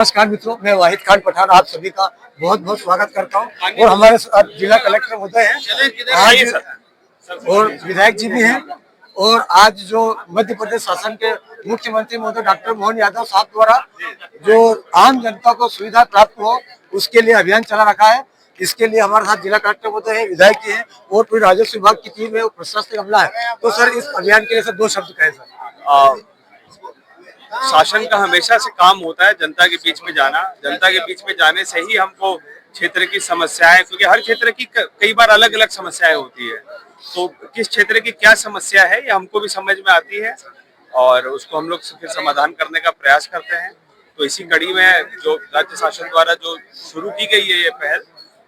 नमस्कार मित्रों, मैं वाहिद खान पठान आप सभी का बहुत बहुत स्वागत करता हूं। और हमारे साथ जिला कलेक्टर महोदय हैं आज और विधायक जी भी हैं। और आज जो मध्य प्रदेश शासन के मुख्यमंत्री महोदय डॉक्टर मोहन यादव साहब द्वारा जो आम जनता को सुविधा प्राप्त हो उसके लिए अभियान चला रखा है। इसके लिए हमारे साथ जिला कलेक्टर महोदय है, विधायक जी है और पूरी राजस्व विभाग की टीम है और प्रशासनिक अमला है। तो सर इस अभियान के लिए सर 2 शब्द कहें सर। शासन का हमेशा से काम होता है जनता के बीच में जाना। जनता के बीच में जाने से ही हमको क्षेत्र की समस्याएं, क्योंकि हर क्षेत्र की कई बार अलग अलग समस्याएं होती है, तो किस क्षेत्र की क्या समस्या है ये हमको भी समझ में आती है और उसको हम लोग फिर समाधान करने का प्रयास करते हैं। तो इसी कड़ी में जो राज्य शासन द्वारा जो शुरू की गई है ये पहल,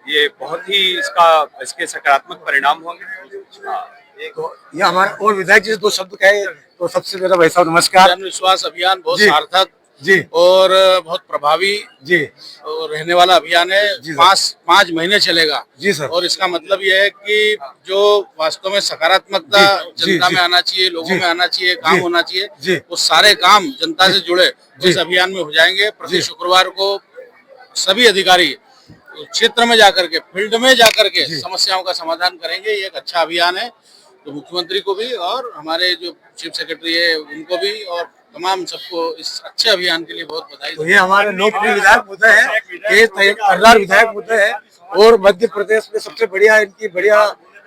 ये बहुत ही इसके सकारात्मक परिणाम होंगे। तो ये हमारे और विधायक जी से 2 शब्द कहे तो सबसे पहले भाई साहब नमस्कार। जन विश्वास अभियान बहुत सार्थक जी और बहुत प्रभावी जी और रहने वाला अभियान है। 5 महीने चलेगा जी सर। और इसका मतलब यह है कि जो वास्तव में सकारात्मकता जनता में आना चाहिए, लोगों में आना चाहिए, काम होना चाहिए, वो सारे काम जनता से जुड़े इस अभियान में हो जाएंगे। प्रति शुक्रवार को सभी अधिकारी क्षेत्र में जाकर के, फील्ड में जाकर के समस्याओं का समाधान करेंगे। ये एक अच्छा अभियान है। तो मुख्यमंत्री को भी और हमारे जो चीफ सेक्रेटरी है उनको भी और तमाम सबको इस अच्छे अभियान के लिए बहुत बधाई। तो ये हमारे लोकप्रिय विधायक मुद्दा है, विधायक मुद्दा है और मध्य प्रदेश में सबसे बढ़िया इनकी बढ़िया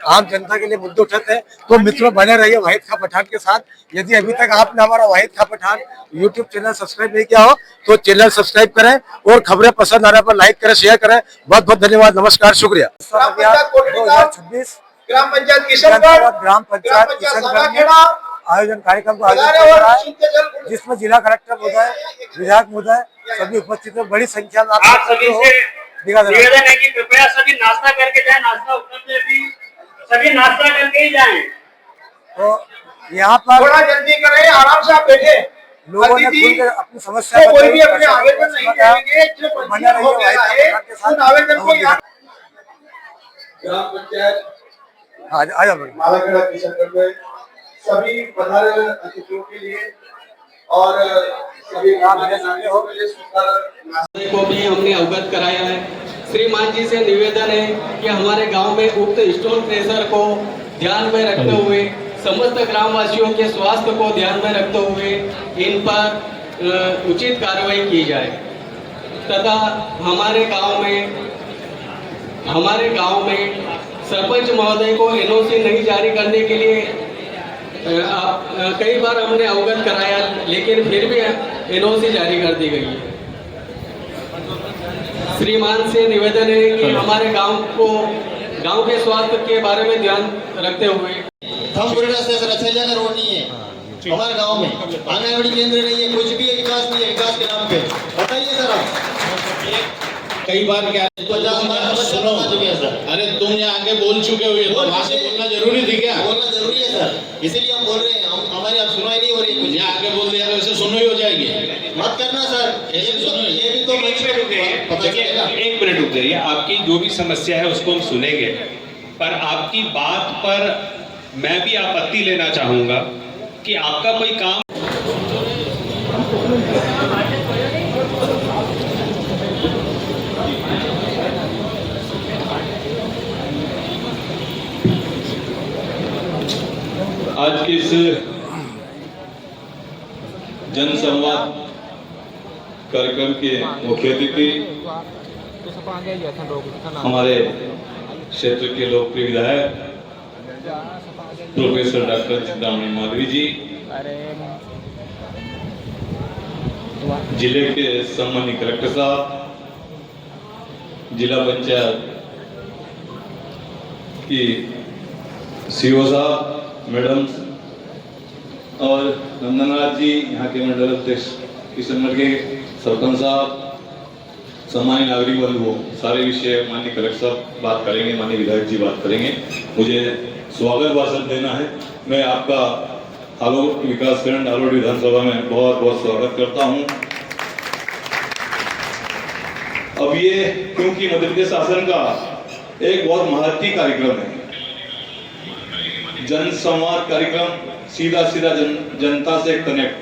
आम जनता के लिए मुद्दे उठाते हैं। तो मित्रों बने रहिए वाहिद खां पठान के साथ। यदि अभी तक आपने हमारा वाहिद खां पठान यूट्यूब चैनल सब्सक्राइब नहीं किया हो तो चैनल सब्सक्राइब करें और खबरें पसंद आने पर लाइक करें, शेयर करें। बहुत बहुत धन्यवाद, नमस्कार, शुक्रिया। 2026 ग्राम पंचायत किशनगढ़ में आयोजन कार्यक्रम का आयोजन कर रहा है, जिसमें जिला कलेक्टर महोदय, विधायक महोदय सभी उपस्थित हैं। बड़ी संख्या में आप सभी से निवेदन है कि कृपया सभी नाश्ता करके जाएं। नाश्ता उपलब्ध है, अभी सभी नाश्ता करके ही जाएं। तो यहाँ पर थोड़ा जल्दी करें, आराम से आप बैठे। लोगों ने खुलकर अपनी समस्या कोई भी अपने आवेदन नहीं करेंगे, जो पंजीयन हो गया है उन आवेदन को यहाँ ग्राम पंचायत आजा मालाखेड़ा किशनगढ़ में सभी पधारे अतिथियों के लिए और सभी को भी हमने अवगत कराया है। श्रीमान जी से निवेदन है कि हमारे गांव में उक्त स्टोन क्रशर को ध्यान में रखते हुए, समस्त ग्रामवासियों के स्वास्थ्य को ध्यान में रखते हुए इन पर उचित कार्रवाई की जाए तथा हमारे गांव में सरपंच महोदय को एनओसी नहीं जारी करने के लिए कई बार हमने अवगत कराया, लेकिन फिर भी एनओसी जारी कर दी गई है। श्रीमान से निवेदन है कि हमारे गांव के स्वास्थ्य के बारे में ध्यान रखते हुए रोड नहीं है हमारे गांव में, आंगनबाड़ी केंद्र नहीं है, कुछ भी विकास नहीं है। विकास के नाम पे बताइए सर आप। कई बार क्या सुनो, अरे तुम यहाँ आके बोल चुके हो, तो वहाँ से बोलना जरूरी थी क्या? बोलना जरूरी है सर, इसीलिए हम बोल रहे हैं। हमारी आप सुनाई नहीं हो रही है। यहाँ आके बोल दिया तो ऐसे सुनो ही हो जाएगी। मत करना सर, ऐसे सुनो। ये भी तो एक मिनट रुक जाइए। आपकी जो भी समस्या है उसको हम सुनेंगे, पर आपकी बात पर मैं भी आपत्ति लेना चाहूंगा कि आपका कोई काम आज के इस जनसंवाद कार्यक्रम के मुख्य अतिथि हमारे क्षेत्र के लोकप्रिय विधायक प्रोफेसर डॉक्टर चिंतामणि माधवी जी, जिले के सम्मानित कलेक्टर साहब, जिला पंचायत की सीओ साहब, मैडम और नंदनराज जी, यहाँ के मंडल अध्यक्ष किशनगढ़ के सरपंच साहब, सम्मानित नागरिक बंधुओं, सारे विषय माननीय कलेक्टर साहब बात करेंगे, माननीय विधायक जी बात करेंगे। मुझे स्वागत भाषण देना है। मैं आपका आलोट विकासखंड आलोट विधानसभा में बहुत बहुत स्वागत करता हूँ। अब ये क्योंकि मध्य प्रदेश शासन का एक बहुत महत्वपूर्ण कार्यक्रम है, जन संवाद कार्यक्रम, सीधा जनता से कनेक्ट।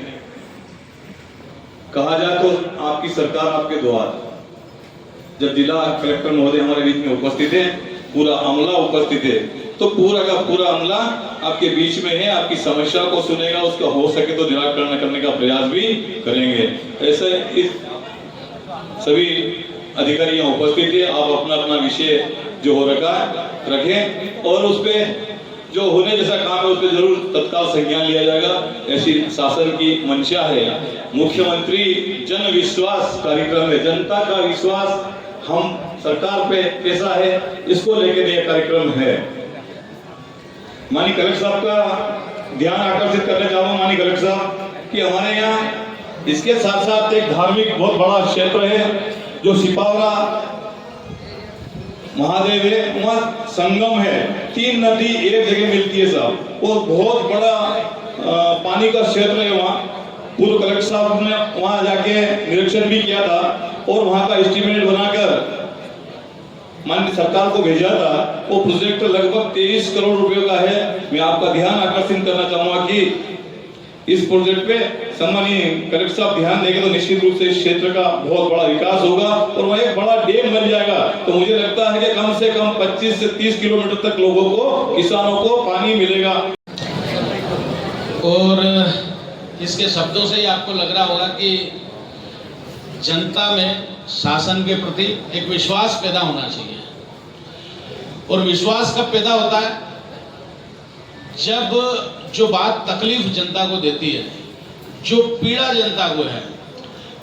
कहा जाए तो आपकी सरकार आपके द्वार। जब जिला कलेक्टर महोदय हमारे बीच में उपस्थित है, पूरा अमला उपस्थित है, तो पूरा का पूरा अमला आपके बीच में है, आपकी समस्या को सुनेगा, उसका हो सके तो निराकरण करने का प्रयास भी करेंगे। ऐसे इस सभी अधिकारी यहाँ उपस्थित है, आप अपना अपना विषय जो हो रखा है रखें और उस पे जो होने जैसा काम है उस पर जरूर तत्काल संज्ञान लिया जाएगा, ऐसी शासन की मंशा है। मुख्यमंत्री जन विश्वास कार्यक्रम है, जनता का विश्वास हम सरकार पे कैसा है इसको लेकर यह कार्यक्रम है। माननीय कलेक्टर साहब का ध्यान आकर्षित करना चाहूंगा, माननीय कलेक्टर साहब कि हमारे यहाँ इसके साथ साथ एक धार्मिक बहुत बड़ा क्षेत्र है जो सिपावरा महादेव है, वहाँ संगम है, 3 नदी एक जगह मिलती है साहब, वो बहुत बड़ा पानी का क्षेत्र है। वहाँ पूर्व कलेक्टर साहब ने वहाँ जाके निरीक्षण भी किया था और वहाँ का एस्टीमेट बनाकर माननीय सरकार को भेजा था। वो प्रोजेक्ट लगभग 23 करोड़ रुपए का है। मैं आपका ध्यान आकर्षित करना चाहूंगा कि इस प्रोजेक्ट पे सम्मानीय कलेक्टर साहब ध्यान देंगे तो निश्चित रूप से इस क्षेत्र का बहुत बड़ा विकास होगा और वह एक बड़ा डैम बन जाएगा। तो मुझे लगता है कि कम से कम 25 से 30 किलोमीटर तक लोगों को, किसानों को पानी मिलेगा। और इसके शब्दों से ही आपको लग रहा होगा कि जनता में शासन के प्रति एक विश्वास पैदा होना चाहिए। और विश्वास कब पैदा होता है? जब जो बात तकलीफ जनता को देती है, जो पीड़ा जनता को है,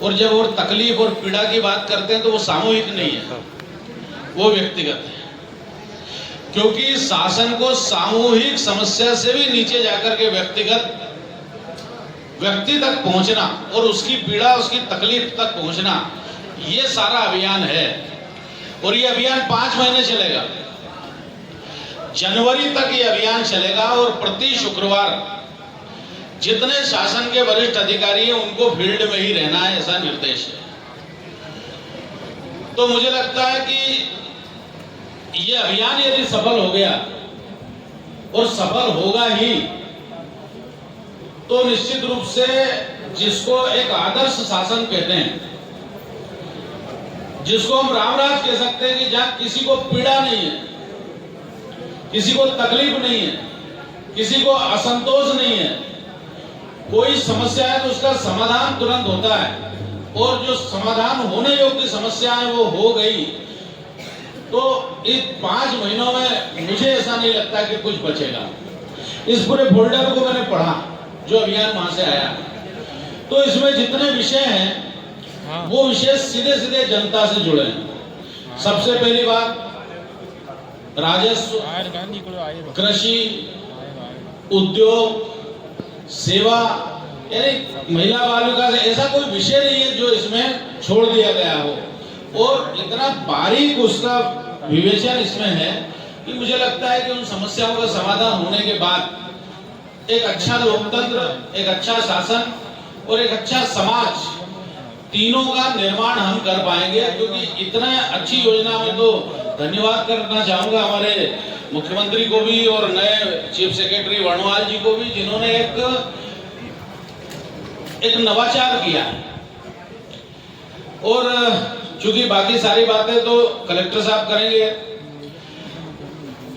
और जब वो तकलीफ और पीड़ा की बात करते हैं तो वो सामूहिक नहीं है, वो व्यक्तिगत है। क्योंकि शासन को सामूहिक समस्या से भी नीचे जाकर के व्यक्ति तक पहुंचना और उसकी पीड़ा, उसकी तकलीफ तक पहुंचना, ये सारा अभियान है। और ये अभियान 5 महीने चलेगा, जनवरी तक ये अभियान चलेगा। और प्रति शुक्रवार जितने शासन के वरिष्ठ अधिकारी हैं उनको फील्ड में ही रहना है, ऐसा निर्देश है। तो मुझे लगता है कि ये अभियान यदि सफल हो गया और सफल होगा ही, तो निश्चित रूप से जिसको एक आदर्श शासन कहते हैं, जिसको हम रामराज कह सकते हैं कि जहां किसी को पीड़ा नहीं है, किसी को तकलीफ नहीं है, किसी को असंतोष नहीं है, कोई समस्या है तो उसका समाधान तुरंत होता है। और जो समाधान होने योग्य समस्या है वो हो गई, तो इस 5 महीनों में मुझे ऐसा नहीं लगता कि कुछ बचेगा। इस पूरे फोल्डर को मैंने पढ़ा जो अभियान वहां से आया, तो इसमें जितने विषय हैं वो विषय सीधे सीधे जनता से जुड़े हैं। सबसे पहली बात राजस्व, कृषि, उद्योग, सेवा, यानी महिला बाल विकास, ऐसा कोई विषय नहीं है जो इसमें छोड़ दिया गया हो। और इतना बारीक उसका विवेचन इसमें है कि मुझे लगता है कि उन समस्याओं का समाधान होने के बाद एक अच्छा लोकतंत्र, एक अच्छा शासन और एक अच्छा समाज, तीनों का निर्माण हम कर पाएंगे। क्योंकि इतना अच्छी योजना में तो धन्यवाद करना चाहूंगा हमारे मुख्यमंत्री को भी और नए चीफ सेक्रेटरी वर्णवाल जी को भी, जिन्होंने एक नवाचार किया। और चूंकि बाकी सारी बातें तो कलेक्टर साहब करेंगे,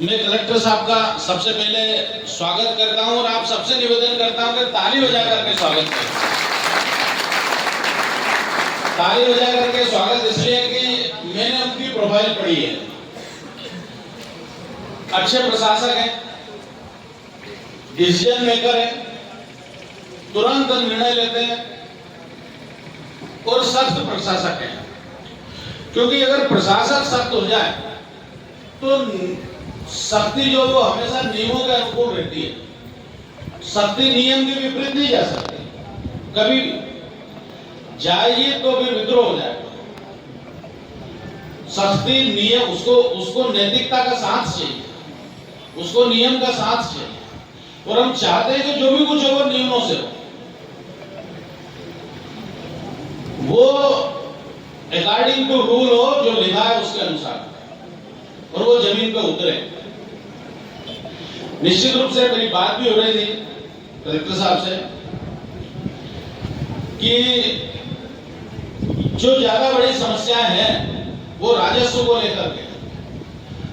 मैं कलेक्टर साहब का सबसे पहले स्वागत करता हूं और आप सबसे निवेदन करता हूं कि ताली बजा करके स्वागत करें। ताली बजा करके स्वागत इसलिए कि मैंने उनकी प्रोफाइल पढ़ी है, अच्छे प्रशासक हैं, डिसीजन मेकर हैं, तुरंत निर्णय लेते हैं और सख्त प्रशासक हैं। क्योंकि अगर प्रशासक सख्त हो जाए तो सख्ती जो वो हमेशा नियमों के अनुकूल रहती है। सख्ती नियम के विपरीत नहीं जा सकती, कभी जाएगी तो फिर विद्रोह हो जाएगा। सख्ती नियम, उसको नैतिकता का साथ चाहिए, उसको नियम का साथ चाहिए। और हम चाहते हैं कि जो भी कुछ हो नियमों से हो, वो अकॉर्डिंग टू रूल हो, जो लिखा है उसके अनुसार, और वो जमीन पे उतरे। निश्चित रूप से मेरी बात भी हो रही थी कलेक्टर साहब से कि जो ज्यादा बड़ी समस्याएं हैं वो राजस्व को लेकर के,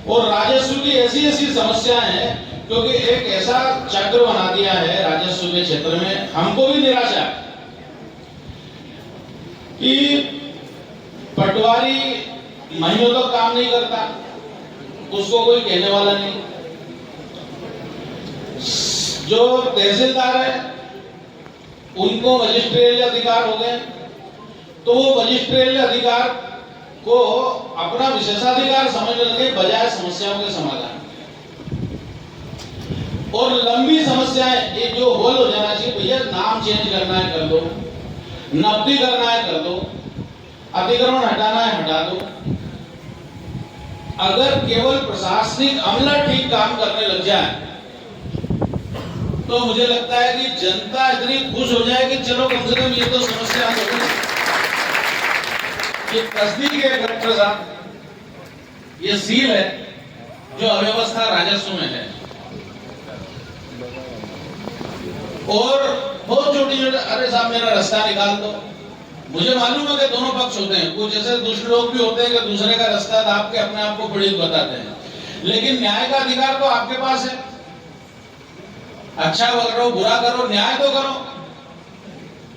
और राजस्व की ऐसी ऐसी समस्याएं हैं क्योंकि एक ऐसा चक्र बना दिया है राजस्व के क्षेत्र में, हमको भी निराशा कि पटवारी महीनों तक काम नहीं करता, उसको कोई कहने वाला नहीं। जो तहसीलदार है उनको मजिस्ट्रियल अधिकार हो गए, तो वो मजिस्ट्रियल अधिकार को अपना विशेषाधिकार समझने के बजाय समस्याओं के समाधान, और लंबी समस्याएं ये जो हल हो जाना चाहिए, भैया नाम चेंज करना है कर दो, नब्दी करना है कर दो, अतिक्रमण हटाना है हटा दो। अगर केवल प्रशासनिक अमला ठीक काम करने लग जाए तो मुझे लगता है कि जनता इतनी खुश हो जाए कि चलो कम से कम ये तो समस्या हो गई। ये तस्दीक है कलेक्टर साहब, ये सील है जो अव्यवस्था राजस्व में है, और बहुत छोटी छोटी, अरे साहब मेरा रास्ता निकाल दो। मुझे मालूम है कि दोनों पक्ष होते हैं, कुछ ऐसे दूसरे लोग भी होते हैं कि दूसरे का रास्ता दाब के अपने आप को पीड़ित बताते हैं, लेकिन न्याय का अधिकार तो आपके पास है। अच्छा करो बुरा करो, न्याय तो करो।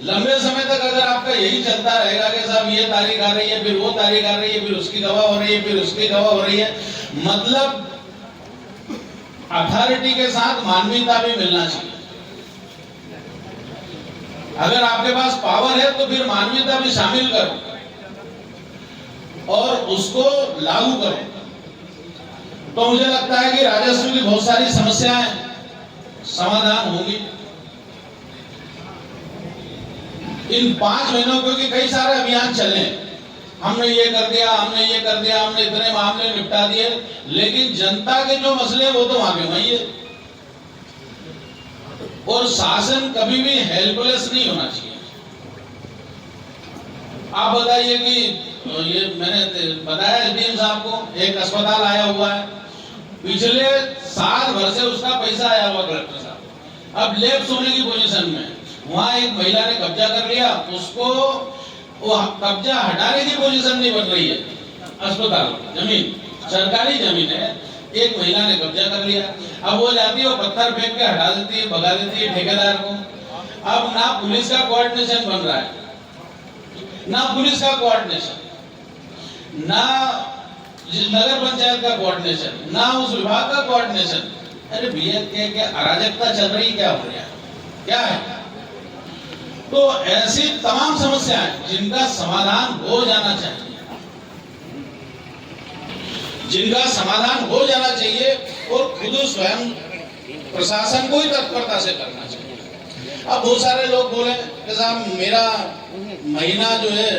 लंबे समय तक अगर आपका यही चलता रहेगा कि साहब ये तारीख आ रही है, फिर वो तारीख आ रही है, फिर उसकी गवाह हो रही है, फिर उसकी गवाह हो रही है, मतलब अथॉरिटी के साथ मानवीयता भी मिलना चाहिए। अगर आपके पास पावर है तो फिर मानवीयता भी शामिल करो और उसको लागू करो। तो मुझे लगता है कि राजस्व की बहुत सारी समस्याएं समाधान होंगी इन 5 महीनों, क्योंकि कई सारे अभियान चले, हमने ये कर दिया, हमने ये कर दिया, हमने इतने मामले निपटा दिए, लेकिन जनता के जो मसले वो तो वहां के वही है। और शासन कभी भी हेल्पलेस नहीं होना चाहिए। आप बताइए कि ये मैंने बताया एसडीएम साहब को, एक अस्पताल आया हुआ है, पिछले साल भर से उसका पैसा आया हुआ कलेक्टर साहब, अब लैप्स होने की पोजीशन में, वहां एक महिला ने कब्जा कर लिया, उसको वो कब्जा हटाने की पोजीशन नहीं बन रही है। अस्पताल जमीन सरकारी जमीन है, एक महिला ने कब्जा कर लिया, अब वो जाती है, वो पत्थर फेंक के हटा देती है, भगा देती है ठेकेदार को। अब ना पुलिस का कोऑर्डिनेशन बन रहा है, ना पुलिस का कोऑर्डिनेशन, ना नगर पंचायत का कोऑर्डिनेशन, ना उस विभाग का कोऑर्डिनेशन। अरे भैया क्या अराजकता चल रही, क्या हो रहा है, क्या है? तो ऐसी तमाम समस्याएं जिनका समाधान हो जाना चाहिए, जिनका समाधान हो जाना चाहिए, और खुद स्वयं प्रशासन को ही तत्परता से करना चाहिए। अब बहुत सारे लोग बोले कि साहब मेरा महीना जो है,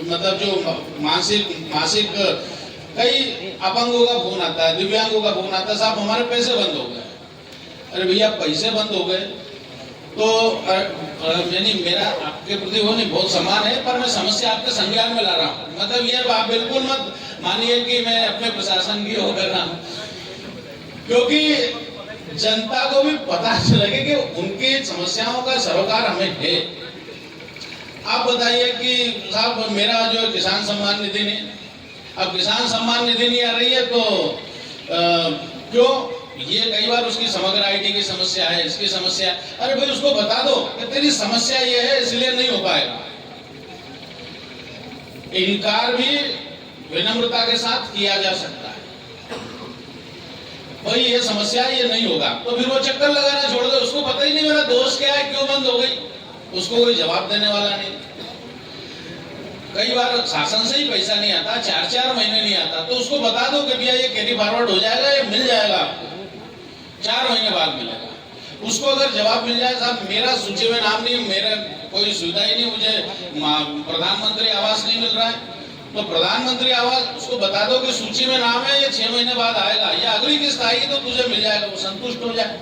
मतलब जो मासिक कई अपंगों का फोन आता है, दिव्यांगों का फोन आता है, साहब हमारे पैसे बंद हो गए। अरे भैया पैसे बंद हो गए तो यानी मेरा आपके प्रति वो नहीं, बहुत सम्मान है, पर मैं समस्या आपके संज्ञान में ला रहा हूँ। मतलब ये आप बिल्कुल मत मानिए कि मैं अपने प्रशासन की हो कर रहा हूँ, क्योंकि जनता को भी पता लगे कि उनकी समस्याओं का सरोकार हमें है। आप बताइए कि साहब मेरा जो किसान सम्मान निधि नहीं, अब किसान सम्मान निधि नहीं आ रही है तो क्यों? ये कई बार उसकी समग्र आईडी की समस्या है, इसकी समस्या। अरे भाई उसको बता दो कि तेरी समस्या ये है इसलिए नहीं हो पाएगा। इनकार भी विनम्रता के साथ किया जा सकता है, भाई ये समस्या ये नहीं होगा, तो फिर वो चक्कर लगाना छोड़ दो। उसको पता ही नहीं मेरा दोष क्या है, क्यों बंद हो गई, उसको कोई जवाब देने वाला नहीं। कई बार शासन से ही पैसा नहीं आता, 4-4 महीने नहीं आता, तो उसको बता दो कि भैया ये कैरी फॉरवर्ड हो जाएगा, ये मिल जाएगा आपको, 4 महीने बाद मिलेगा। उसको अगर जवाब मिल जाए साहब मेरा सूची में नाम नहीं, मेरा कोई सुविधा ही नहीं, मुझे प्रधानमंत्री आवास नहीं मिल रहा है, तो प्रधानमंत्री आवास उसको बता दो कि सूची में नाम है, ये 6 महीने बाद आएगा, या अगली किस्त आएगी तो तुझे मिल जाएगा, वो संतुष्ट हो जाए।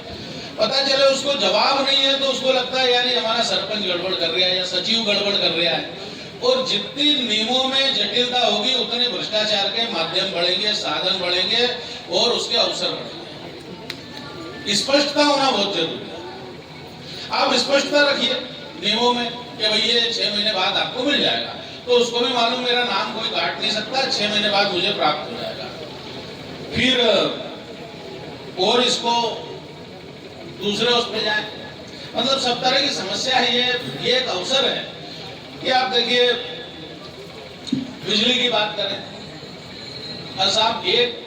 पता चले उसको जवाब नहीं है तो उसको लगता है यार हमारा सरपंच गड़बड़ कर रहा है या सचिव गड़बड़ कर रहा है। और जितनी नियमों में जटिलता होगी उतने भ्रष्टाचार के माध्यम बढ़ेंगे, साधन बढ़ेंगे और उसके अवसर बढ़ेंगे। स्पष्टता होना बहुत जरूरी है। आप स्पष्टता रखिए नियमों में कि भाई ये 6 महीने बाद आपको मिल जाएगा, तो उसको भी मालूम मेरा नाम कोई काट नहीं सकता, 6 महीने बाद मुझे प्राप्त हो जाएगा। फिर और इसको दूसरे उस पे जाए, मतलब सब तरह की समस्या है। ये एक अवसर है कि आप देखिए बिजली की बात करें, बस आप एक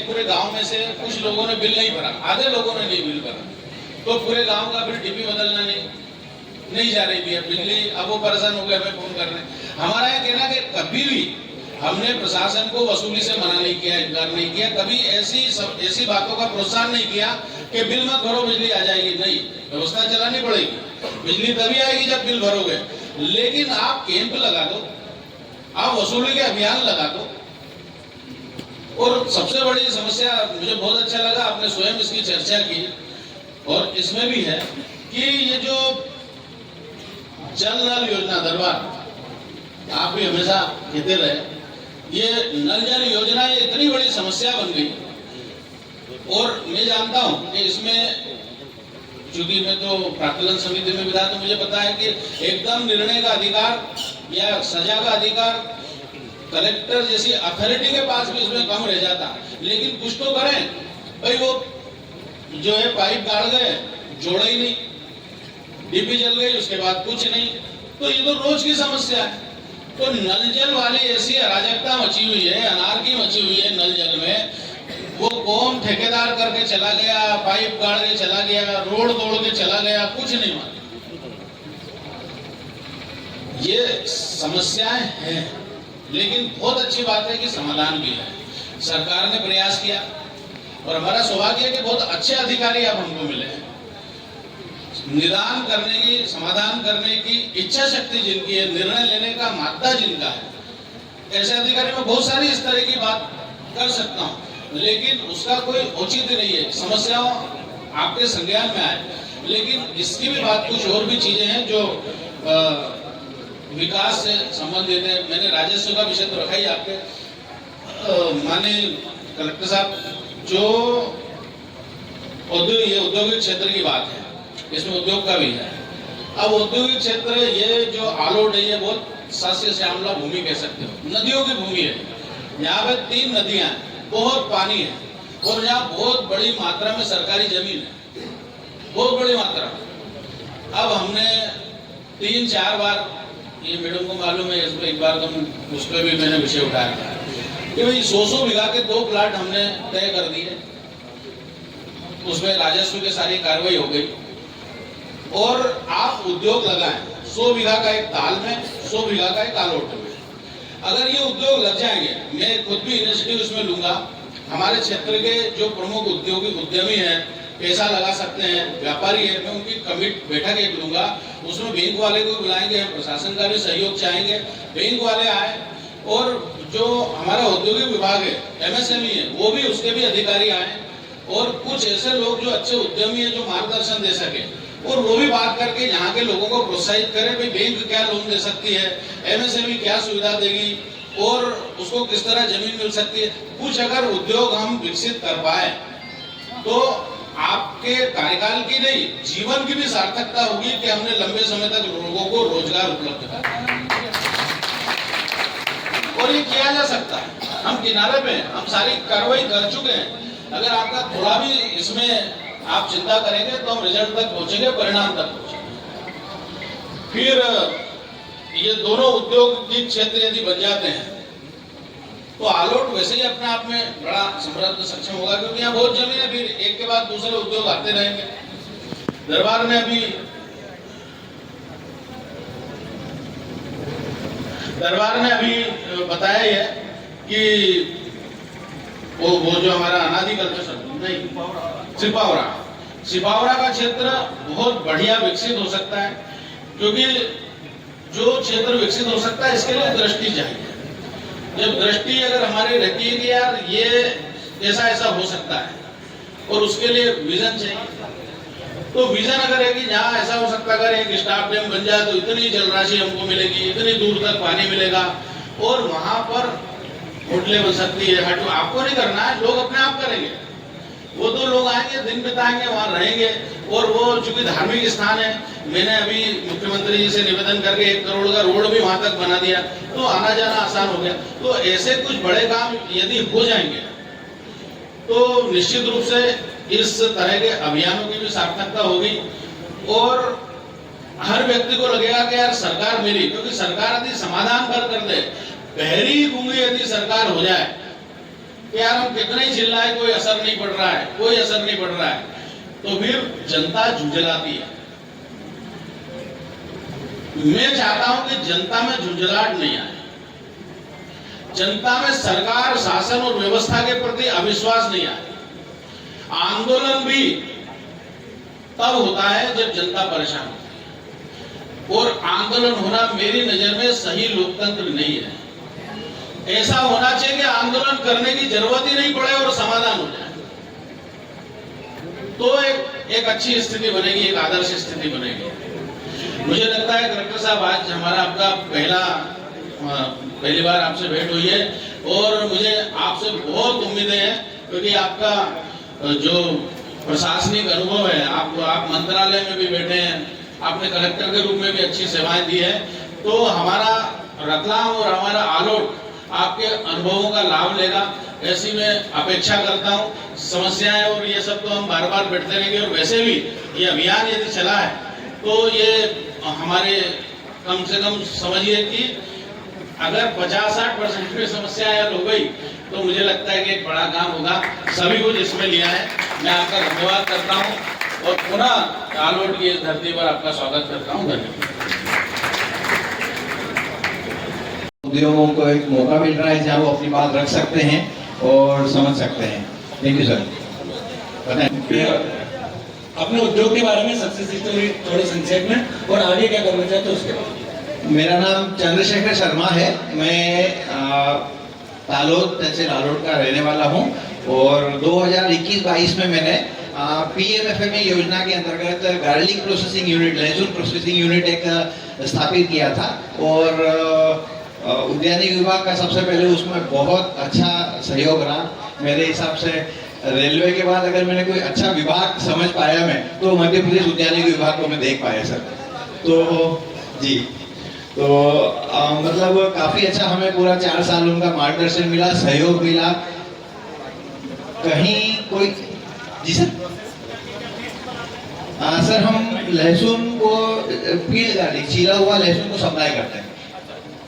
पूरे गांव में से कुछ लोगों ने बिल नहीं भरा, आधे लोगों ने नहीं बिल भरा, तो पूरे गांव का फिर डीपी बदलना नहीं जा रही थी बिजली। अब वो परेशान हो गए, हमें फोन कर रहे हैं। हमारा यह कहना कि कभी भी हमने प्रशासन को वसूली से मना नहीं किया, इनकार नहीं किया, कभी ऐसी बातों का प्रोत्साहन नहीं किया कि बिल मत भरो बिजली आ जाएगी। नहीं, व्यवस्था चलानी पड़ेगी, बिजली तभी आएगी जब बिल भरोगे। लेकिन आप कैंप लगा दो, आप वसूली के अभियान लगा दो। और सबसे बड़ी समस्या मुझे बहुत अच्छा लगा, आपने स्वयं इसकी चर्चा की और इसमें भी है कि ये जो जल नल योजना दरबार आप भी हमेशा कहते रहे, ये नल जल योजना ये इतनी बड़ी समस्या बन गई। और मैं जानता हूं कि इसमें, चूंकि मैं तो प्राक्कलन समिति में भी था, तो मुझे पता है कि एकदम निर्णय का अधिकार या सजा का अधिकार कलेक्टर जैसी अथॉरिटी के पास भी इसमें कम रह जाता। लेकिन कुछ तो करें भाई, वो जो है पाइप गाड़ गए, जोड़ा ही नहीं, डीपी जल गई, उसके बाद कुछ नहीं, तो ये तो रोज की समस्या है। तो नल जल वाली ऐसी अराजकता मची हुई है, अनारकी मची हुई है नल जल में। वो कौन ठेकेदार करके चला गया, पाइप गाड़ के चला गया, रोड तोड़ के चला गया, कुछ नहीं माना। ये समस्याएं हैं, लेकिन बहुत अच्छी बात है कि समाधान भी है। सरकार ने प्रयास किया और हमारा सौभाग्य है कि बहुत अच्छे अधिकारी अब हमको मिले हैं। निदान करने की, समाधान करने की इच्छा शक्ति जिनकी है, निर्णय लेने का मादा जिनका है, ऐसे अधिकारी में बहुत सारी इस तरह की बात कर सकता हूँ, लेकिन उसका कोई औचित्य नहीं है। समस्याओं आपके संज्ञान में आए, लेकिन इसकी भी बात, कुछ और भी चीजें हैं जो विकास से संबंधित है। मैंने राजस्व का विषय तो रखा ही आपके माननीय कलेक्टर साहब, जो औद्योगिक क्षेत्र की बात है, इसमें उद्योग का भी है। अब औद्योगिक क्षेत्र, ये जो आलोट है, ये बहुत सस्य श्यामला भूमि कह सकते हो, नदियों की भूमि है। यहाँ पे 3 नदियां हैं, बहुत पानी है, और यहाँ बहुत बड़ी मात्रा में सरकारी जमीन है, बहुत बड़ी मात्रा में। अब हमने 3-4 बार, ये मैडम को मालूम है, इसमें एक बार तो उस पर भी मैंने विषय उठाया था कि भाई 100 बीघा के 2 प्लाट हमने तय कर दिए, उसमें राजस्व की सारी कार्रवाई हो गई। और आप उद्योग लगाएं, 100 बीघा का एक ताल में, 100 बीघा का एक आलोट में, अगर ये उद्योग लग जाएंगे, मैं खुद भी इनिशिएटिव इसमें लूंगा। हमारे क्षेत्र के जो प्रमुख उद्यमी हैं, पैसा लगा सकते हैं, व्यापारी है, मैं उनकी कमिट बैठक एक लूंगा, उसमें बैंक वाले को बुलाएंगे, हम प्रशासन का भी सहयोग चाहेंगे, बैंक वाले आए, और जो हमारा औद्योगिक विभाग है, MSME है, वो भी, उसके भी अधिकारी आए, और कुछ ऐसे लोग जो अच्छे उद्यमी है, जो मार्गदर्शन दे सके, और वो भी बात करके यहाँ के लोगों को प्रोत्साहित करें, भाई बैंक क्या लोन दे सकती है, MSME क्या सुविधा देगी, और उसको किस तरह जमीन मिल सकती है। कुछ अगर उद्योग हम विकसित कर पाए तो आपके कार्यकाल की नहीं, जीवन की भी सार्थकता होगी कि हमने लंबे समय तक लोगों को रोजगार उपलब्ध कराया। और ये किया जा सकता है, हम किनारे पे, हम सारी कार्रवाई कर चुके हैं। अगर आपका थोड़ा भी इसमें आप चिंता करेंगे तो हम रिजल्ट तक पहुंचेंगे, परिणाम तक पहुंचेंगे। फिर ये दोनों औद्योगिक क्षेत्र यदि बन जाते हैं तो आलोट वैसे ही अपने आप में बड़ा समृद्ध सक्षम होगा, क्योंकि यहाँ बहुत जमीन है, फिर एक के बाद दूसरे उद्योग आते रहेंगे। दरबार ने अभी बताया ही है कि वो जो हमारा अनादिकाल नहीं, सिपावरा का क्षेत्र बहुत बढ़िया विकसित हो सकता है, क्योंकि जो क्षेत्र विकसित हो सकता है इसके लिए दृष्टि चाहिए। जब दृष्टि अगर हमारी रहती है कि यार ये ऐसा हो सकता है, और उसके लिए विजन चाहिए, तो विजन अगर है कि जहाँ ऐसा हो सकता है, अगर एक स्टाफ डैम बन जाए तो इतनी जल राशि हमको मिलेगी, इतनी दूर तक पानी मिलेगा, और वहां पर होटलें बन सकती है। आपको नहीं करना है, लोग अपने आप करेंगे। वो तो लोग आएंगे, दिन बिताएंगे, वहाँ रहेंगे, और वो चूंकि धार्मिक स्थान है, मैंने अभी मुख्यमंत्री जी से निवेदन करके 1 करोड़ का रोड भी वहाँ तक बना दिया, तो आना जाना आसान हो गया। तो ऐसे कुछ बड़े काम यदि हो जाएंगे तो निश्चित रूप से इस तरह के अभियानों की भी सार्थकता होगी, और हर व्यक्ति को लगेगा कि यार सरकार मिली, क्योंकि सरकार यदि समाधान कर दे, बहरी गूंगी यदि सरकार हो जाए कि यार हम कितना ही चिल्लाए कोई असर नहीं पड़ रहा है, कोई असर नहीं पड़ रहा है, तो फिर जनता झुंझलाती है। मैं चाहता हूं कि जनता में झुंझलाहट नहीं आए, जनता में सरकार, शासन और व्यवस्था के प्रति अविश्वास नहीं आए। आंदोलन भी तब होता है जब जनता परेशान होती है, और आंदोलन होना मेरी नजर में सही लोकतंत्र नहीं है। ऐसा होना चाहिए कि आंदोलन करने की जरूरत ही नहीं पड़े और समाधान हो जाए, तो एक अच्छी स्थिति बनेगी, एक आदर्श स्थिति बनेगी। मुझे लगता है कलेक्टर साहब, आज हमारा आपका पहली बार आपसे भेंट हुई है, और मुझे आपसे बहुत उम्मीदें हैं, क्योंकि आपका जो प्रशासनिक अनुभव है, आप मंत्रालय में भी बैठे हैं, आपने कलेक्टर के रूप में भी अच्छी सेवाएं दी है, तो हमारा रतलाम और हमारा आलोट आपके अनुभवों का लाभ लेगा, ऐसी मैं अपेक्षा करता हूं। समस्याएं और ये सब तो हम बार बार बैठते रहेंगे, और वैसे भी ये अभियान यदि चला है तो ये हमारे कम से कम समझिए कि अगर 50-60% में समस्याएं हल हो गई तो मुझे लगता है कि एक बड़ा काम होगा। सभी को जिसमें लिया है मैं आपका धन्यवाद करता हूं, और पुनः आलोट की इस धरती पर आपका स्वागत करता हूं। धन्यवाद। उद्योगों को एक मौका मिल रहा है जहाँ वो अपनी बात रख सकते हैं और समझ सकते हैं। Thank you sir. अपने उद्योग के बारे में सक्सेस स्टोरी थोड़ी संक्षेप में, और आगे क्या करना चाहते हो उसके बाद। मेरा नाम चंद्रशेखर शर्मा है, मैं तालोद तहसील आलोट का रहने वाला हूँ, और 2021-22 में मैंने PMFME योजना के अंतर्गत गार्लिक प्रोसेसिंग यूनिट, लहसुन प्रोसेसिंग यूनिट एक स्थापित किया था, और उद्यानिक विभाग का सबसे पहले उसमें बहुत अच्छा सहयोग रहा। मेरे हिसाब से रेलवे के बाद अगर मैंने कोई अच्छा विभाग समझ पाया मैं, तो मध्य प्रदेश उद्यानिक विभाग को मैं देख पाया सर। तो जी, तो मतलब काफी अच्छा हमें पूरा 4 साल उनका मार्गदर्शन मिला, सहयोग मिला। कहीं कोई जी सर, सर हम लहसुन को फील्ड गाड़ी, छीला हुआ लहसुन को सप्लाई करते हैं,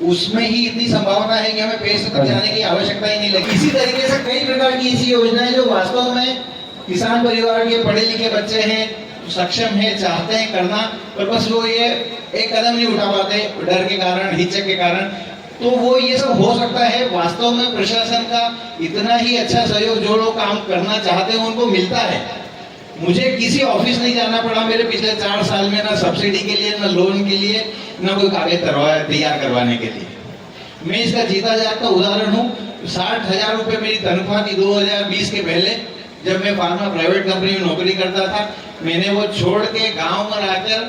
उसमें ही इतनी संभावना है कि हमें पेड़ तक जाने की आवश्यकता ही नहीं लगी। इसी तरीके से कई प्रकार की ऐसी योजनाएं जो वास्तव में किसान परिवार के पढ़े लिखे बच्चे हैं, सक्षम है, चाहते हैं करना, पर बस वो ये एक कदम नहीं उठा पाते डर के कारण, हिचक के कारण। तो वो ये सब हो सकता है। वास्तव में प्रशासन का इतना ही अच्छा सहयोग, जो लोग काम करना चाहते हैं उनको मिलता है। मुझे किसी ऑफिस नहीं जाना पड़ा मेरे पिछले 4 साल में, ना सब्सिडी के लिए, ना लोन के लिए, ना कोई कागज तैयार करवाने के लिए। मैं इसका जीता जागता उदाहरण हूँ। 60,000 रुपये मेरी तनख्वाह थी 2020 के पहले, जब मैं फार्मा प्राइवेट कंपनी में नौकरी करता था। मैंने वो छोड़ के गांव में आकर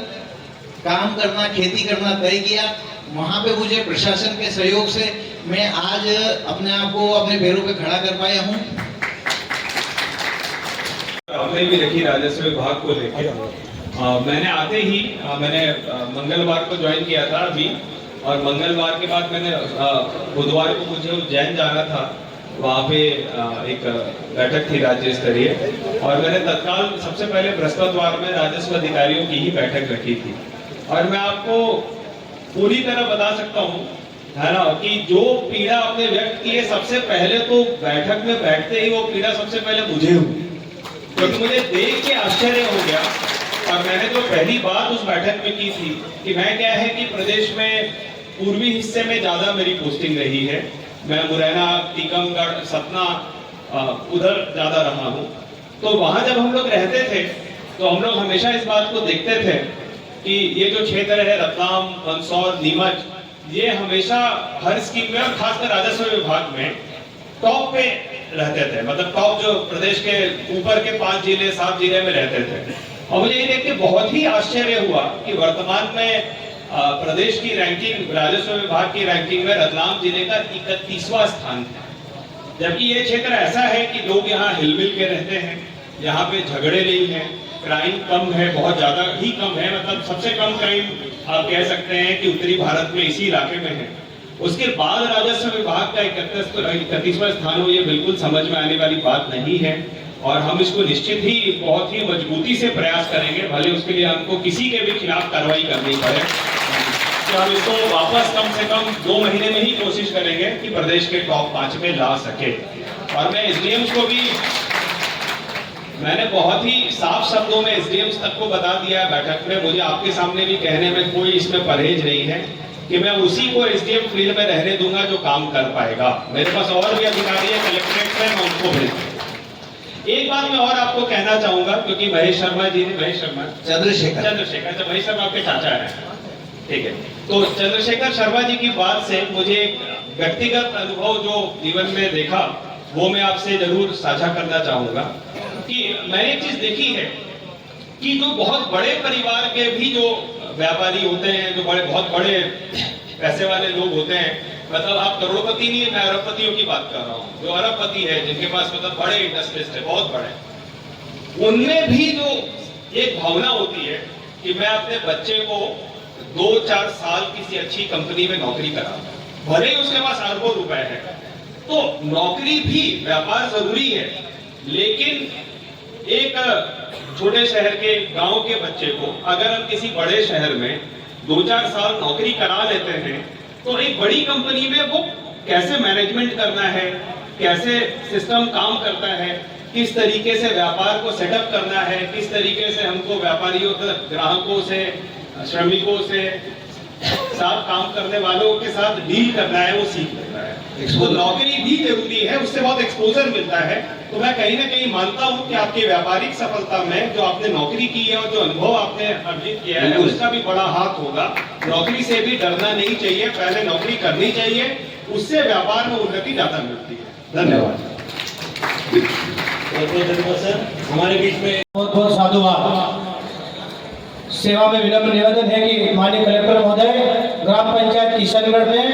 काम करना, खेती करना तय किया। वहां पे मुझे प्रशासन के सहयोग से मैं आज अपने आप को अपने पैरों पे खड़ा कर पाया हूँ। हमने भी रखी राजस्व विभाग को लेकर। मैंने आते ही मैंने मंगलवार को ज्वाइन किया था अभी, और मंगलवार के बाद मैंने बुधवार को मुझे उज्जैन जाना था, वहाँ पे एक बैठक थी राज्य स्तरीय, और मैंने तत्काल सबसे पहले बृहस्पतिवार में राजस्व अधिकारियों की ही बैठक रखी थी। और मैं आपको पूरी तरह बता सकता हूँ, है ना, कि जो पीड़ा आपने व्यक्त की है, सबसे पहले तो बैठक में बैठते ही वो पीड़ा सबसे पहले मुझे हुई, क्योंकि मुझे देख के आश्चर्य हो गया। और मैंने जो पहली बात उस बैठक में की थी कि मैं क्या है कि प्रदेश में पूर्वी हिस्से में ज्यादा मेरी पोस्टिंग रही है। मैं मुरैना, टीकमगढ़, सतना उधर ज्यादा रहा हूँ। तो वहां जब हम लोग रहते थे तो हम लोग हमेशा इस बात को देखते थे कि ये जो क्षेत्र है रतलाम, मंदसौर, नीमच, ये हमेशा हर स्कीम में और खासकर राजस्व विभाग में टॉप पे रहते थे। मतलब टॉप जो प्रदेश के ऊपर के 5 जिले 7 जिले में रहते थे। और मुझे ये देख के बहुत ही आश्चर्य हुआ कि वर्तमान में प्रदेश की रैंकिंग, राजस्व विभाग की रैंकिंग में रतलाम जिले का 31वां स्थान है। जबकि ये क्षेत्र ऐसा है कि लोग यहाँ हिलमिल के रहते हैं, यहाँ पे झगड़े नहीं है, क्राइम कम है, बहुत ज़्यादा ही कम है, मतलब सबसे कम क्राइम आप कह सकते हैं कि उत्तरी भारत में इसी इलाके में है। उसके बाद राजस्व विभाग का 31वां स्थान हो, ये बिल्कुल समझ में आने वाली बात नहीं है और हम इसको निश्चित ही बहुत ही मजबूती से प्रयास करेंगे, भले उसके लिए हमको किसी के भी खिलाफ कार्रवाई करनी पड़े, तो हम इसको वापस कम से कम 2 महीने में ही कोशिश करेंगे कि प्रदेश के टॉप 5 में ला सके। और मैं एसडीएम्स को भी, मैंने बहुत ही साफ शब्दों में एसडीएम्स तक को बता दिया बैठक में, मुझे आपके सामने भी कहने में कोई इसमें परहेज नहीं है कि मैं उसी को एसडीएम फील्ड में रहने दूंगा जो काम कर पाएगा। मेरे पास और भी अधिकारी है कलेक्ट्रेट में, मैं उनको भेज दूंगा। एक बात मैं और आपको कहना चाहूंगा, क्योंकि महेश शर्मा जी ने, महेश शर्मा चंद्रशेखर, महेश शर्मा आपके चाचा है, ठीक है, तो चंद्रशेखर शर्मा जी की बात से मुझे व्यक्तिगत अनुभव जो जीवन में देखा वो मैं आपसे जरूर साझा करना चाहूंगा कि मैंने एक चीज देखी है कि जो बहुत बड़े परिवार के भी जो व्यापारी होते हैं, जो बहुत बड़े पैसे वाले लोग होते हैं, मतलब आप करोड़पति नहीं है, मैं अरबपतियों की बात कर रहा हूँ, जो अरबपति है जिनके पास मतलब बड़े इंडस्ट्रीज है, बहुत बड़े, उनमें भी जो एक भावना होती है कि मैं अपने बच्चे को 2-4 साल किसी अच्छी कंपनी में नौकरी करा, भले ही उसके पास अरबों रुपए है, तो नौकरी भी, व्यापार जरूरी है, लेकिन एक छोटे शहर के गांव के बच्चे को अगर हम किसी बड़े शहर में 2-4 साल नौकरी करा लेते हैं तो एक बड़ी कंपनी में वो कैसे मैनेजमेंट करना है, कैसे सिस्टम काम करता है, किस तरीके से व्यापार को सेटअप करना है, किस तरीके से हमको व्यापारियों, ग्राहकों से, श्रमिकों से, साथ काम करने वालों के साथ डील करना है, वो सीख लेता है। तो नौकरी भी जरूरी है, उससे बहुत एक्सपोजर मिलता है। तो मैं कहीं ना कहीं मानता हूं कि आपकी व्यापारिक सफलता में जो आपने नौकरी की है और जो अनुभव आपने अर्जित किया है उसका भी बड़ा हाथ होगा। नौकरी से भी डरना नहीं चाहिए, पहले नौकरी करनी चाहिए, उससे व्यापार में उन्नति ज्यादा मिलती है। धन्यवाद सर। हमारे बीच में बहुत बहुत साधुवाद। सेवा में विनम्र निवेदन है कि माननीय कलेक्टर महोदय, ग्राम पंचायत किशनगढ़ में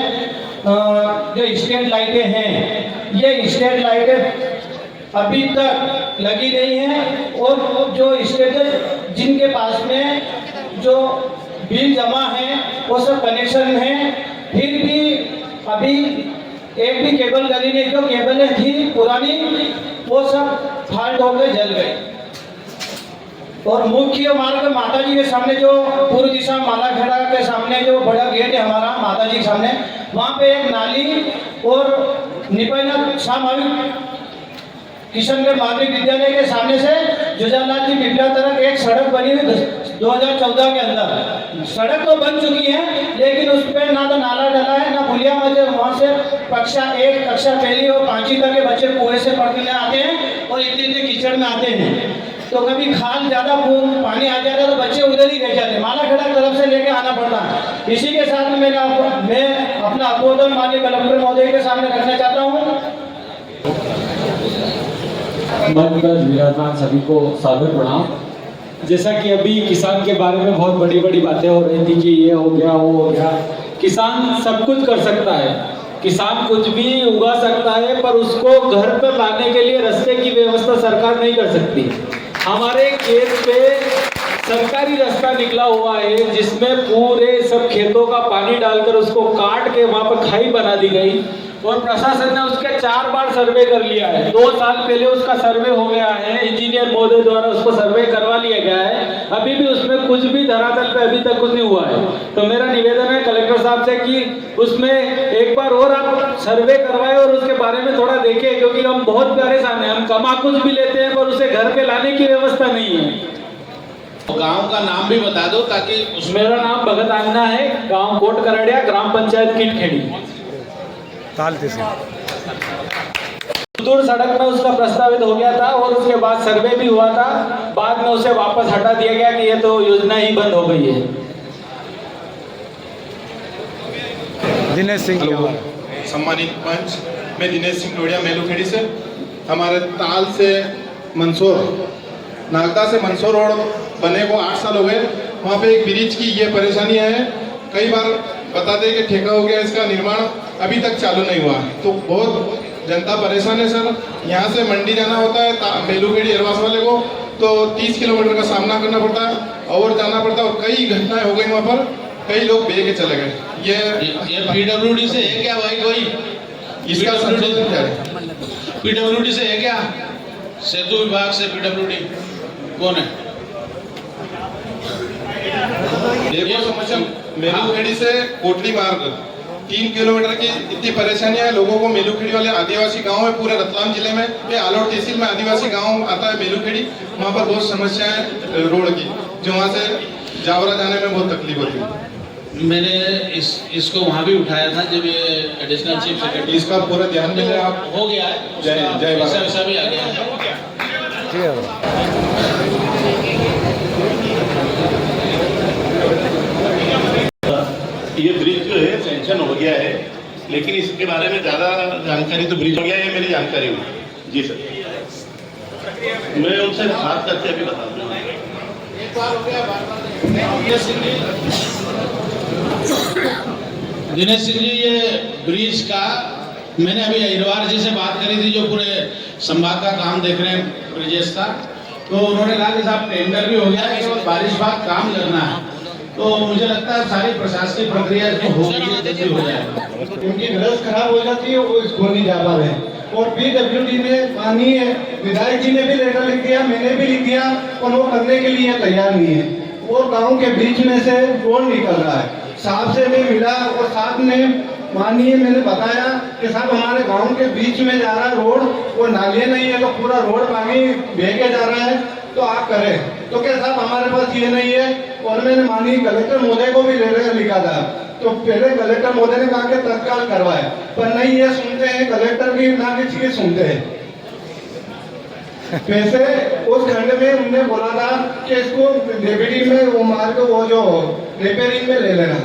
जो स्ट्रीट लाइटें हैं, ये स्ट्रीट लाइटें अभी तक लगी नहीं है और जो स्ट्रीट जिनके पास में जो बिल जमा है वो सब कनेक्शन है, फिर भी अभी एक भी केबल गली नहीं, जो केबलें थी पुरानी वो सब फाल्ट हो गए, जल गए। और मुख्य मार्ग माता जी के सामने जो पूर्व दिशा मालाखेड़ा के सामने जो बड़ा गेट है हमारा माता जी के सामने, वहाँ पे एक नाली और निपैना सामाजिक किशनगढ़ माध्यमिक विद्यालय के सामने से जुजालाल जी पिपला तरफ एक सड़क बनी हुई 2014 के अंदर। सड़क तो बन चुकी है लेकिन उस पर ना तो नाला डला है ना पुलिया मजे। वहाँ से कक्षा 1, कक्षा 1 और 5वीं तक के बच्चे कुएं से पढ़ने आते हैं और इतने कीचड़ में आते हैं, तो कभी खाल ज्यादा पानी आ जाता है तो बच्चे उधर ही रह जाते हैं, मालाखेड़ा तरफ से लेके आना पड़ता है। इसी के साथ में मैं अपना अपोदन माननीय कलेक्टर महोदय के सामने रखना चाहता हूँ। विराजमान सभी को सादर प्रणाम। जैसा कि अभी किसान के बारे में बहुत बड़ी बड़ी बातें हो रही थी कि ये हो गया वो हो गया, किसान सब कुछ कर सकता है, किसान कुछ भी उगा सकता है, पर उसको घर पर लाने के लिए रास्ते की व्यवस्था सरकार नहीं कर सकती। हमारे खेत पे सरकारी रास्ता निकला हुआ है जिसमें पूरे सब खेतों का पानी डालकर उसको काट के वहाँ पर खाई बना दी गई और प्रशासन ने उसके 4 बार सर्वे कर लिया है। 2 साल पहले उसका सर्वे हो गया है, इंजीनियर महोदय द्वारा उसको सर्वे करवा लिया गया है, अभी भी उसमें कुछ भी धरातल पे अभी तक कुछ नहीं हुआ है। तो मेरा निवेदन है कलेक्टर साहब से कि उसमें एक बार और आप सर्वे करवाएं और उसके बारे में थोड़ा देखें, क्योंकि हम बहुत परेशान हैं, हम कमा कुछ भी लेते हैं पर उसे घर पे लाने की व्यवस्था नहीं है। गांव का नाम भी बता दो ताकि मेरा नाम भगत आंगना है, गांव कोट करड़िया, ग्राम पंचायत किटखेड़ी। दूर सड़क में उसका प्रस्तावित हो गया था और उसके बाद सर्वे भी हुआ था, बाद में उसे वापस हटा दिया गया कि ये तो योजना ही बंद हो गई है। दिनेश सिंह सम्मानित पंच, मैं दिनेश सिंह लोहिया मेलूखेड़ी से। हमारे ताल से मंदसौर, नागदा से मंदसौर रोड बने को 8 साल हो गए। वहाँ पे एक ब्रिज की ये परेशानी है, कई बार बताते हैं कि ठेका हो गया, इसका निर्माण अभी तक चालू नहीं हुआ। तो बहुत जनता परेशान है सर। यहाँ से मंडी जाना होता है मेलूखेड़ी एरवास वाले को, तो 30 किलोमीटर का सामना करना पड़ता है और जाना पड़ता है, और कई घटनाएं हो गई वहाँ पर, कई लोग बह के चले गए। ये पीडब्ल्यूडी से है क्या भाई? कोई इसका संशोधन क्या है? पीडब्ल्यूडी से है क्या? सेतु विभाग से पीडब्ल्यूडी कौन है? देखो समस्या मेलूखेड़ी से कोटली मार्ग 3 किलोमीटर की इतनी परेशानियां है लोगों को। मेलूखेड़ी वाले आदिवासी गांव है पूरे रतलाम जिले में, ये आलोट तहसील में आदिवासी गांव आता है मेलूखेड़ी, वहाँ पर बहुत समस्याएं रोड की, जो वहाँ से जावरा जाने में बहुत तकलीफ होती है। मैंने इसको वहाँ भी उठाया था जब ये एडिशनल चीफ सेक्रेटरी, इसका पूरा ध्यान में आप हो गया है, जय पैसा वैसा भी आ गया है। ये ब्रिज जो है सैंक्शन हो गया है, लेकिन इसके बारे में ज़्यादा जानकारी तो ब्रिज हो गया है, मेरी जानकारी हुई। जी सर, मैं उनसे बात करके अभी बता दूँ। दिनेश सिंह जी, ये ब्रिज का मैंने अभी अहिरवार जी से बात करी थी, जो पूरे संभाग का काम देख रहे हैं ब्रिजेस का, तो उन्होंने कहा कि साहब टेंडर भी हो गया है, केवल बारिश बाद काम करना है। तो मुझे लगता है सारी प्रशासनिक प्रक्रिया जो हो गई है जल्दी हो जाएगा। उनकी हालत खराब हो जाती है, वो स्कूल नहीं जा पा रहे हैं। और पीडब्ल्यूडी ने माननीय विधायक जी ने भी लेटर लिख दिया, मैंने भी लिख दिया, और वो करने के लिए तैयार नहीं है। वो गांव के बीच में से रोड निकल रहा है। साहब से मैं मिला और साहब ने माननीय मैंने बताया कि साहब हमारे गांव के बीच में जा रहा है रोड, वो नालियाँ नहीं है, तो पूरा रोड पानी बह के जा रहा है, तो आप करें। तो क्या साहब हमारे पास ये नहीं है। और मैंने माननीय कलेक्टर महोदय को भी लेटर लिखा था, तो पहले कलेक्टर महोदय ने कहा कि तत्काल करवाए, पर नहीं ये सुनते हैं कलेक्टर की, ना किसी की सुनते हैं। वैसे उस खंड में उन्होंने बोला था कि इसको डेबिटिंग में वो मार्ग वो जो रिपेयरिंग में ले लेना,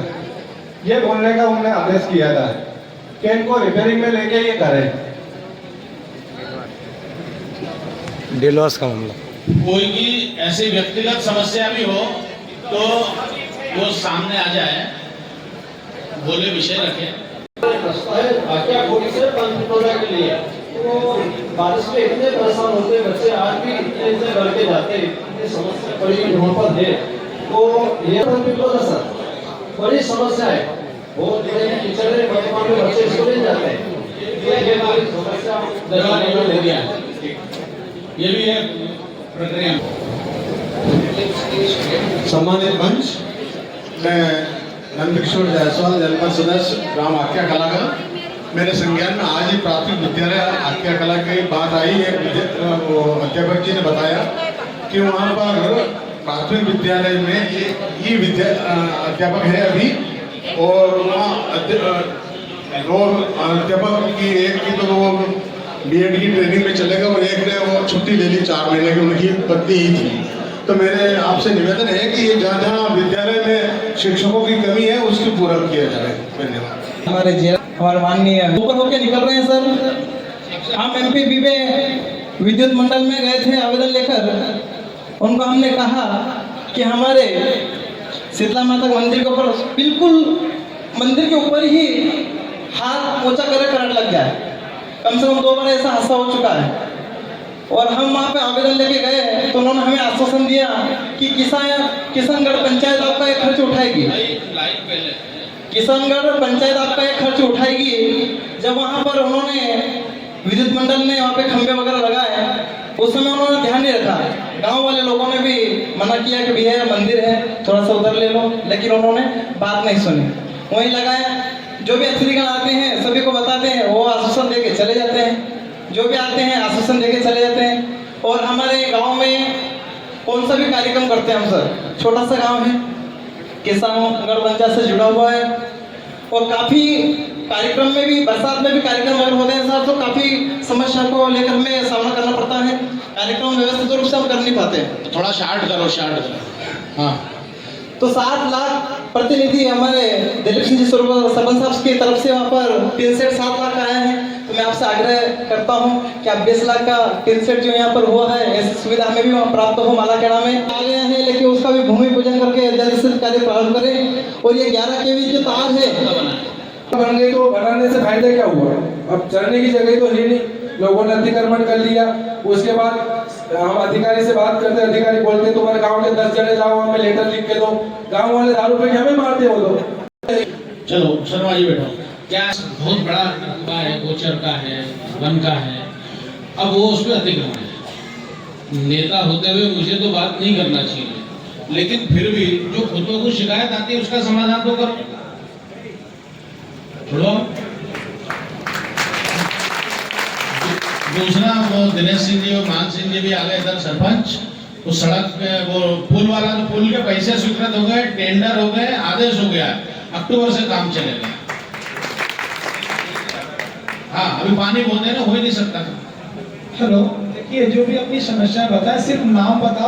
ये बोलने का उन्होंने आदेश किया था कि इनको रिपेयरिंग में लेके ये करें। डेलवास का मामला कोई की ऐसी व्यक्तिगत समस्या भी हो तो वो सामने आ जाए, बोले विषय रखे। के लिए तो बारिश में इतने परेशान होते बच्चे, आज भी इतने डर के जाते, इतनी समस्या बड़ी वहाँ पर है। तो ये सर बड़ी समस्या है, बहुत कीचड़ में बच्चे स्कूल नहीं जाते हैं, ये हमारी समस्या ले दिया। ये भी है प्रक्रिया। सम्मानित मंच, मैं नंदकिशोर जायसवाल, जनपद सदस्य ग्राम आक्या कला का। मेरे संज्ञान में आज ही प्राथमिक विद्यालय आक्या कला की बात आई है। अध्यापक जी ने बताया कि वहाँ पर प्राथमिक विद्यालय में एक ही अध्यापक है अभी, और वहाँ अध्यापक की एक की तो वो बीएड की ट्रेनिंग में चले गए, और एक ने वो छुट्टी ले ली 4 महीने की, उनकी पत्नी ही थी। तो मेरे आपसे निवेदन है कि ये जहाँ जहाँ विद्यालय में शिक्षकों की कमी है उसकी पूरा किया जाए। धन्यवाद। हमारे माननीय ऊपर होके निकल रहे हैं सर। हम एमपीपी में विद्युत मंडल में गए थे आवेदन लेकर, उनको हमने कहा कि हमारे शीतला माता मंदिर के ऊपर बिल्कुल मंदिर के ऊपर ही हाथ ऊंचा करे करंट लग जाए। कम से कम 2 बार ऐसा हादसा हो चुका है। और हम वहाँ पे आवेदन लेके गए तो उन्होंने हमें आश्वासन दिया कि किशनगढ़ पंचायत आपका एक खर्च उठाएगी, किशनगढ़ पंचायत आपका एक खर्च उठाएगी। जब वहाँ पर उन्होंने विद्युत मंडल ने वहाँ पे खंभे वगैरह लगाए, उस समय उन्होंने ध्यान नहीं रखा। गांव वाले लोगों ने भी मना किया कि भैया मंदिर है, थोड़ा सा उधर ले लो, लेकिन उन्होंने बात नहीं सुनी, वहीं लगाया। जो भी अतिथिगण आते हैं सभी को बताते हैं, वो आश्वासन देके चले जाते हैं, जो भी आते हैं आश्वासन देके चले जाते हैं। और हमारे गांव में कौन सा भी कार्यक्रम करते हैं हम सर, छोटा सा गांव है, किशनगढ़ पंचायत से जुड़ा हुआ है, और काफ़ी कार्यक्रम में भी, बरसात में भी कार्यक्रम अगर होते हैं सर, तो काफ़ी समस्या को लेकर हमें सामना करना पड़ता है। कार्यक्रम व्यवस्थित रूप से हम कर नहीं पाते हैं। थोड़ा शार्ट करो। हाँ, तो 7 लाख प्रतिनिधि हमारे दिलीप सिंह जी सरपंच साहब की तरफ से वहाँ पर 3 सेट 7 लाख आया है। तो मैं आपसे आग्रह करता हूँ कि आप 20 लाख का 3 सेट जो यहाँ पर हुआ है, ऐसी सुविधा हमें भी वहाँ प्राप्त हो। मालाखेड़ा में आ गया है, लेकिन उसका भी भूमि पूजन करके जल्द से कार्य प्रारंभ करें। और ये 11 kV जो तार है, बन गई तो बनाने से फायदा क्या हुआ? अब चढ़ने की जगह तो है नहीं, लोगों ने अतिक्रमण कर लिया। उसके बाद हम अधिकारी से बात करते, अधिकारी बोलते तुम्हारे गांव के 10 जने जाओ हमें लेटर लिख के दो। गांव वाले दारू पे हमें मारते हो तो। चलो शर्मा जी बैठो। क्या बहुत बड़ा रकबा है, गोचर का है, वन का है, अब वो उसमें अतिक्रमण है। नेता होते हुए मुझे तो बात नहीं करना चाहिए, लेकिन फिर भी जो खुदों को शिकायत आती है उसका समाधान तो करो। छोड़ो। दूसरा वो दिनेश सिंह जी और मान सिंह जी भी आ गए इधर सरपंच। उस सड़क पे वो पुल वाला, तो पुल के पैसे स्वीकृत हो गए, टेंडर हो गए, आदेश हो गया, अक्टूबर से काम चलेगा। हाँ अभी पानी बोलते हैं ना, हो ही नहीं सकता। हेलो, देखिए जो भी अपनी समस्या बताए सिर्फ नाम बताओ